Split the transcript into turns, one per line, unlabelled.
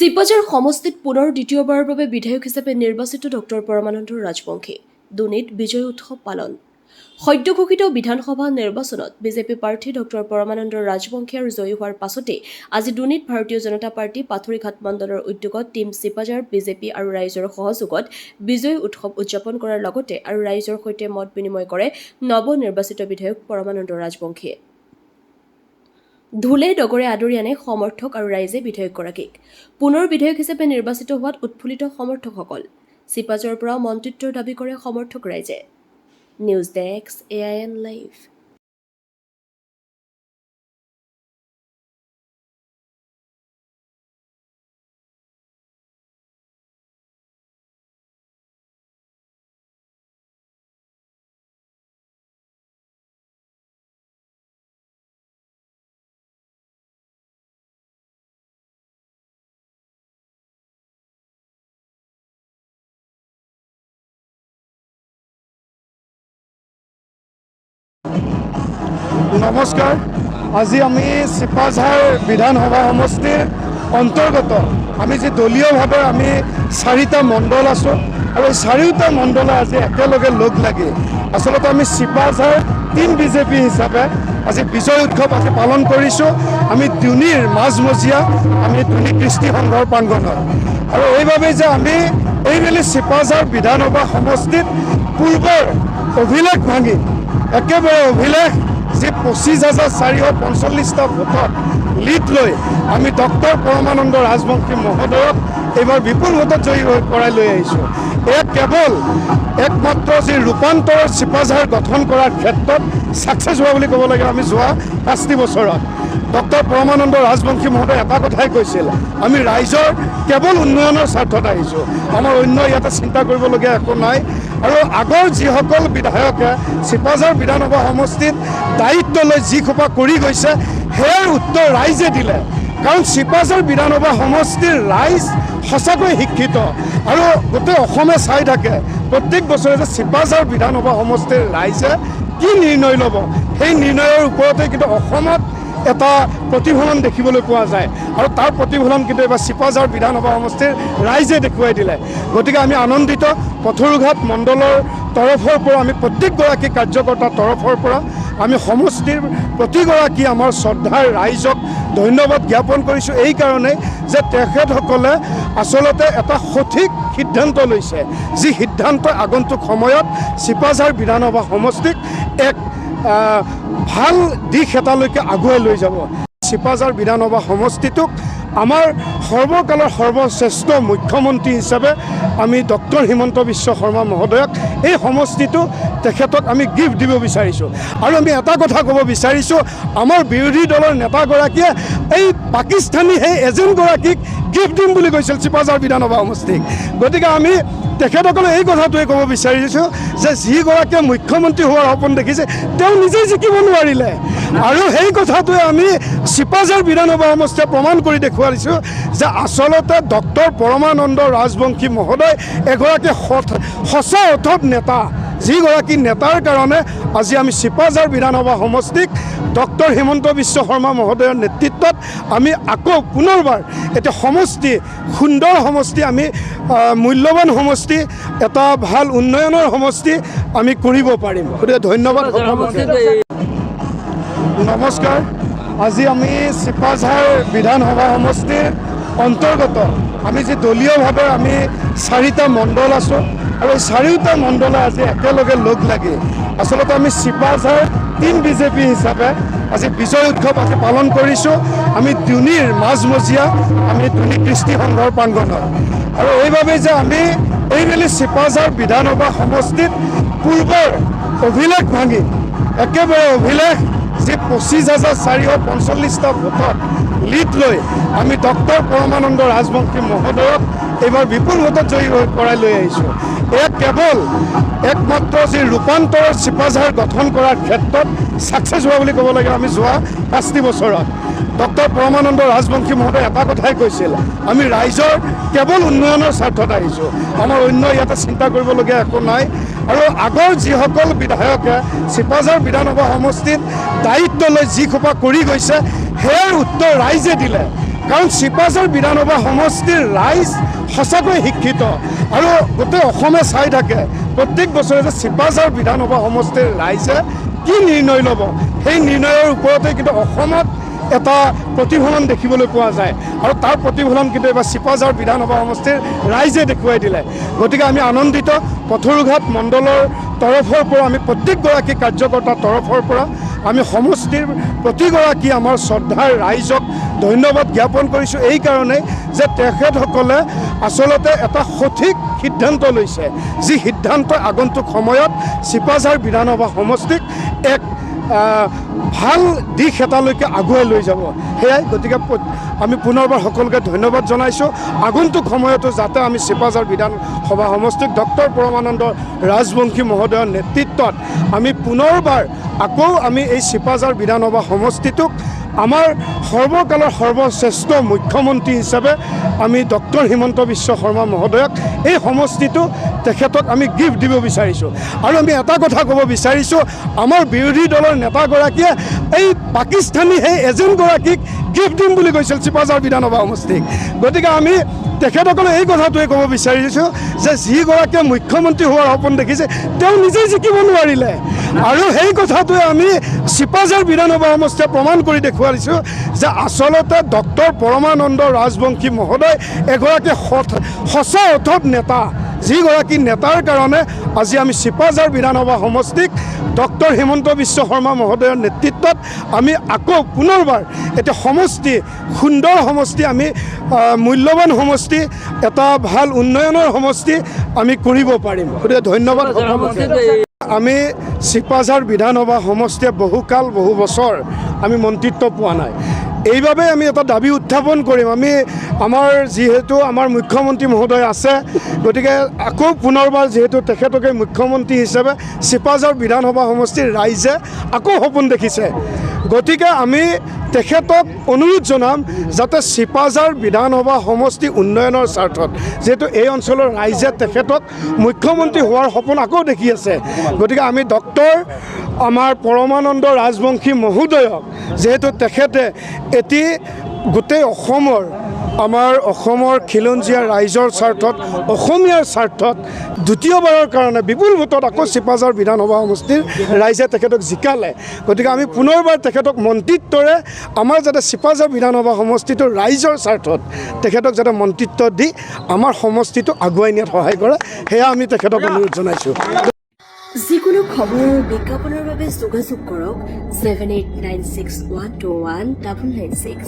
চিপাঝাৰ সমষ্টিত পুনৰ দ্বিতীয়বাৰৰ বাবে বিধায়ক হিচাপে নিৰ্বাচিত ডক্টৰ পৰমানন্দ ৰাজবংশী। দুনিত বিজয় উৎসৱ পালন। সদ্য ঘোষিত বিধানসভা নিৰ্বাচনত বিজেপি প্ৰাৰ্থী ডক্টৰ পৰমানন্দ ৰাজবংশী আৰু জয়ী হোৱাৰ পাছতে আজি দুনিত ভাৰতীয় জনতা পাৰ্টি পাথৰিঘাট মণ্ডলৰ উদ্যোগত টিম চিপাঝাৰ বিজেপি আৰু ৰাইজৰ সহযোগত বিজয় উৎসৱ উদযাপন কৰাৰ লগতে আৰু ৰাইজৰ সৈতে মত বিনিময় কৰে নৱনিৰ্বাচিত বিধায়ক পৰমানন্দ ৰাজবংশীয়ে। ধুলে ডগৰে আদৰি আনে সমৰ্থক আৰু ৰাইজে বিধায়কগৰাকীক। পুনৰ বিধায়ক হিচাপে নিৰ্বাচিত হোৱাত উৎফুল্লিত সমৰ্থকসকল। চিপাঝাৰৰ পৰা মন্ত্ৰিত্বৰ দাবী কৰে সমৰ্থক ৰাইজে। News desk AIN live.
নমস্কাৰ। আজি আমি চিপাঝাৰ বিধানসভা সমষ্টিৰ অন্তৰ্গত আমি যি দলীয়ভাৱে আমি 4টা মণ্ডল আছোঁ আৰু এই 4টা মণ্ডলে আজি একেলগে লগ লাগি আচলতে আমি চিপাঝাৰ টিম বিজেপি হিচাপে আজি বিজয় উৎসৱ আজি পালন কৰিছোঁ। আমি দুনিৰ মাজমজিয়া আমি দুনি কৃষ্টি সংঘৰ প্ৰাংগণত আৰু এইভাৱে যে আমি এইবেলি চিপাঝাৰ বিধানসভা সমষ্টিত পূৰ্বৰ অভিলেখ ভাঙি একেবাৰে অভিলেখ যে 25,445টা ভোটত লিড লৈ আমি ডক্টৰ পৰমানন্দ ৰাজবংশী মহোদয়ক এইবাৰ বিপুল ভোটত জয়ী কৰাই লৈ আহিছোঁ। এয়া কেৱল একমাত্ৰ যি ৰূপান্তৰৰ চিপাঝাৰ গঠন কৰাৰ ক্ষেত্ৰত ছাকচেছ হোৱা বুলি ক'ব লাগে। আমি যোৱা 5টি বছৰত ডক্টৰ পৰমানন্দ ৰাজবংশী মহোদয় এটা কথাই কৈছিল, আমি ৰাইজৰ কেৱল উন্নয়নৰ স্বাৰ্থত আহিছোঁ, আমাৰ অন্য ইয়াতে চিন্তা কৰিবলগীয়া একো নাই। আৰু আগৰ যিসকল বিধায়কে চিপাঝাৰ বিধানসভা সমষ্টিত দায়িত্ব লৈ যিসোপা কৰি গৈছে সেয়াৰ উত্তৰ ৰাইজে দিলে। কাৰণ চিপাঝাৰ বিধানসভা সমষ্টিৰ ৰাইজ সঁচাকৈ শিক্ষিত আৰু গোটেই অসমে চাই থাকে প্ৰত্যেক বছৰে যে চিপাঝাৰ বিধানসভা সমষ্টিৰ ৰাইজে কি নিৰ্ণয় ল'ব, সেই নিৰ্ণয়ৰ ওপৰতে কিন্তু অসমত এটা প্ৰতিফলন দেখিবলৈ পোৱা যায় আৰু তাৰ প্ৰতিফলন কিন্তু এবাৰ চিপাঝাৰ বিধানসভা সমষ্টিৰ ৰাইজে দেখুৱাই দিলে। গতিকে আমি আনন্দিত। পথৰুঘাট মণ্ডলৰ তৰফৰ পৰা আমি প্ৰত্যেকগৰাকী কাৰ্যকৰ্তাৰ তৰফৰ পৰা আমি সমষ্টিৰ প্ৰতিগৰাকী আমাৰ শ্ৰদ্ধাৰ ৰাইজক ধন্যবাদ জ্ঞাপন কৰিছোঁ এইকাৰণে যে তেখেতসকলে আচলতে এটা সঠিক সিদ্ধান্ত লৈছে, যি সিদ্ধান্ত আগন্তুক সময়ত চিপাঝাৰ বিধানসভা সমষ্টিক এক ভাল দিশ এটালৈকে আগুৱাই লৈ যাব। চিপাঝাৰ বিধানসভা সমষ্টিটোক আমাৰ সৰ্বকালৰ সৰ্বশ্ৰেষ্ঠ মুখ্যমন্ত্ৰী হিচাপে আমি ডক্টৰ হিমন্ত বিশ্ব শৰ্মা মহোদয়ক এই সমষ্টিটো তেখেতক আমি গিফ্ট দিব বিচাৰিছোঁ। আৰু আমি এটা কথা ক'ব বিচাৰিছোঁ, আমাৰ বিৰোধী দলৰ নেতাগৰাকীয়ে এই পাকিস্তানী সেই এজেণ্টগৰাকীক গিফ্ট দিম বুলি কৈছিল চিপাঝাৰ বিধানসভা সমষ্টিক। গতিকে আমি তেখেতসকলে এই কথাটোৱে ক'ব বিচাৰিছোঁ যে যিগৰাকীয়ে মুখ্যমন্ত্ৰী হোৱাৰ সপোন দেখিছে তেওঁ নিজেই জিকিব নোৱাৰিলে। আৰু সেই কথাটোৱে আমি চিপাঝাৰ বিধানসভা সমষ্টিয়ে প্ৰমাণ কৰি দেখুৱাইছোঁ যে আচলতে ডক্টৰ পৰমানন্দ ৰাজবংশী মহোদয় এগৰাকী সঁচা অৰ্থত নেতা, যিগৰাকী নেতাৰ কাৰণে আজি আমি চিপাঝাৰ বিধানসভা সমষ্টিক ডক্টৰ হিমন্ত বিশ্ব শৰ্মা মহোদয়ৰ নেতৃত্বত আমি আকৌ পুনৰবাৰ এটা সমষ্টি, সুন্দৰ সমষ্টি, আমি মূল্যৱান সমষ্টি, এটা ভাল উন্নয়নৰ সমষ্টি আমি কৰিব পাৰিম। গতিকে ধন্যবাদ। নমস্কাৰ। আজি আমি চিপাঝাৰ বিধানসভা সমষ্টিৰ অন্তৰ্গত আমি যি দলীয়ভাৱে আমি 4টা মণ্ডল আছোঁ আৰু এই 4টা মণ্ডলে আজি একেলগে লগ লাগি আচলতে আমি চিপাঝাৰ টিম বিজেপি হিচাপে আজি বিজয় উৎসৱ আজি পালন কৰিছোঁ। আমি দুনিৰ মাজমজিয়া আমি দুনি কৃষ্টি সংঘৰ প্ৰাংগণত আৰু এইভাৱে যে আমি এইবেলি চিপাঝাৰ বিধানসভা সমষ্টিত পূৰ্বৰ অভিলেখ ভাঙি একেবাৰে অভিলেখ যে 25,445টা ভোটত লিড লৈ আমি ডক্টৰ পৰমানন্দ ৰাজবংশী মহোদয়ক এইবাৰ বিপুল ভোটত জয়ী কৰাই লৈ আহিছোঁ। এয়া কেৱল একমাত্ৰ যি ৰূপান্তৰৰ চিপাঝাৰ গঠন কৰাৰ ক্ষেত্ৰত ছাকচেছ হোৱা বুলি ক'ব লাগে। আমি যোৱা 5টি বছৰত ডক্টৰ পৰমানন্দ ৰাজবংশী মহোদয় এটা কথাই কৈছিল, আমি ৰাইজৰ কেৱল উন্নয়নৰ স্বাৰ্থত আহিছোঁ, আমাৰ অন্য ইয়াতে চিন্তা কৰিবলগীয়া একো নাই। আৰু আগৰ যিসকল বিধায়কে চিপাঝাৰ বিধানসভা সমষ্টিত দায়িত্ব লৈ যিসোপা কৰি গৈছে সেয়াৰ উত্তৰ ৰাইজে দিলে। কাৰণ চিপাঝাৰ বিধানসভা সমষ্টিৰ ৰাইজ সঁচাকৈ শিক্ষিত আৰু গোটেই অসমে চাই থাকে প্ৰত্যেক বছৰে যে চিপাঝাৰ বিধানসভা সমষ্টিৰ ৰাইজে কি নিৰ্ণয় ল'ব, সেই নিৰ্ণয়ৰ ওপৰতে কিন্তু অসমত এটা প্ৰতিফলন দেখিবলৈ পোৱা যায় আৰু তাৰ প্ৰতিফলন কিন্তু এইবাৰ চিপাঝাৰ বিধানসভা সমষ্টিৰ ৰাইজে দেখুৱাই দিলে। গতিকে আমি আনন্দিত। পথৰুঘাট মণ্ডলৰ তৰফৰ পৰা আমি প্ৰত্যেকগৰাকী কাৰ্যকৰ্তাৰ তৰফৰ পৰা আমি সমষ্টিৰ প্ৰতিগৰাকী আমাৰ শ্ৰদ্ধাৰ ৰাইজক ধন্যবাদ জ্ঞাপন কৰিছোঁ এই কাৰণেই যে তেখেতসকলে আচলতে এটা সঠিক সিদ্ধান্ত লৈছে, যি সিদ্ধান্ত আগন্তুক সময়ত চিপাঝাৰ বিধানসভা সমষ্টিক এক ভাল দিশ এটালৈকে আগুৱাই লৈ যাব। সেয়াই গতিকে আমি পুনৰবাৰ সকলোকে ধন্যবাদ জনাইছোঁ। আগন্তুক সময়তো যাতে আমি চিপাঝাৰ বিধানসভা সমষ্টিক ডক্টৰ পৰমানন্দ ৰাজবংশী মহোদয়ৰ নেতৃত্বত আমি পুনৰবাৰ আকৌ আমি এই চিপাঝাৰ বিধানসভা সমষ্টিটোক আমাৰ সৰ্বকালৰ সৰ্বশ্ৰেষ্ঠ মুখ্যমন্ত্ৰী হিচাপে আমি ডক্টৰ হিমন্ত বিশ্ব শৰ্মা মহোদয়ক এই সমষ্টিটো তেখেতক আমি গিফ্ট দিব বিচাৰিছোঁ। আৰু আমি এটা কথা ক'ব বিচাৰিছোঁ, আমাৰ বিৰোধী দলৰ নেতাগৰাকীয়ে এই পাকিস্তানী সেই এজেণ্টগৰাকীক গিফ্ট দিম বুলি কৈছিল চিপাঝাৰ বিধানসভা সমষ্টিক। গতিকে আমি তেখেতসকলে এই কথাটোৱে ক'ব বিচাৰিছোঁ যে যিগৰাকীয়ে মুখ্যমন্ত্ৰী হোৱাৰ সপোন দেখিছে তেওঁ নিজেই জিকিব নোৱাৰিলে, আৰু সেই কথাটোৱে আমি চিপাঝাৰ বিধানসভা সমষ্টিয়ে প্ৰমাণ কৰি দেখুৱাইছোঁ যে আচলতে ডক্টৰ পৰমানন্দ ৰাজবংশী মহোদয় এগৰাকী সঁচা অৰ্থত নেতা, যিগৰাকী নেতাৰ কাৰণে আজি আমি চিপাঝাৰ বিধানসভা সমষ্টিক ডক্টৰ হিমন্ত বিশ্ব শৰ্মা মহোদয়ৰ নেতৃত্বত আমি আকৌ পুনৰবাৰ এতিয়া সমষ্টি সুন্দৰ সমষ্টি, আমি মূল্যৱান সমষ্টি, এটা ভাল উন্নয়নৰ সমষ্টি আমি কৰিব পাৰিম। গতিকে ধন্যবাদ। আমি চিপাঝাৰ বিধানসভা সমষ্টিয়ে বহুকাল বহু বছৰ আমি মন্ত্ৰিত্ব পোৱা নাই। এইবাবে আমি এটা দাবী উত্থাপন কৰিম, আমি আমাৰ যিহেতু আমাৰ মুখ্যমন্ত্ৰী মহোদয় আছে, গতিকে আকৌ পুনৰবাৰ যিহেতু তেখেতকে মুখ্যমন্ত্ৰী হিচাপে চিপাঝাৰ বিধানসভা সমষ্টিৰ ৰাইজে আকৌ সপোন দেখিছে, গতিকে আমি তেখেতক অনুৰোধ জনাম যাতে চিপাঝাৰ বিধানসভা সমষ্টি উন্নয়নৰ স্বাৰ্থত, যিহেতু এই অঞ্চলৰ ৰাইজে তেখেতক মুখ্যমন্ত্ৰী হোৱাৰ সপোন আকৌ দেখি আছে, গতিকে আমি ডক্টৰ আমাৰ পৰমানন্দ ৰাজবংশী মহোদয়ক যিহেতু তেখেতে এটি গোটেই অসমৰ আমাৰ অসমৰ খিলঞ্জীয়া ৰাইজৰ স্বাৰ্থত, অসমীয়াৰ স্বাৰ্থত দ্বিতীয়বাৰৰ কাৰণে বিপুল ভোটত আকৌ চিপাঝাৰ বিধানসভা সমষ্টিৰ ৰাইজে তেখেতক জিকালে, গতিকে আমি পুনৰবাৰ তেখেতক মন্ত্ৰিত্বৰে আমাৰ যাতে চিপাঝাৰ বিধানসভা সমষ্টিটোৰ ৰাইজৰ স্বাৰ্থত তেখেতক যাতে মন্ত্ৰিত্ব দি আমাৰ সমষ্টিটো আগুৱাই নিয়াত সহায় কৰে, সেয়া আমি তেখেতক অনুৰোধ জনাইছোঁ।
যিকোনো খবৰ বিজ্ঞাপনৰ বাবে যোগাযোগ কৰক 7896121996।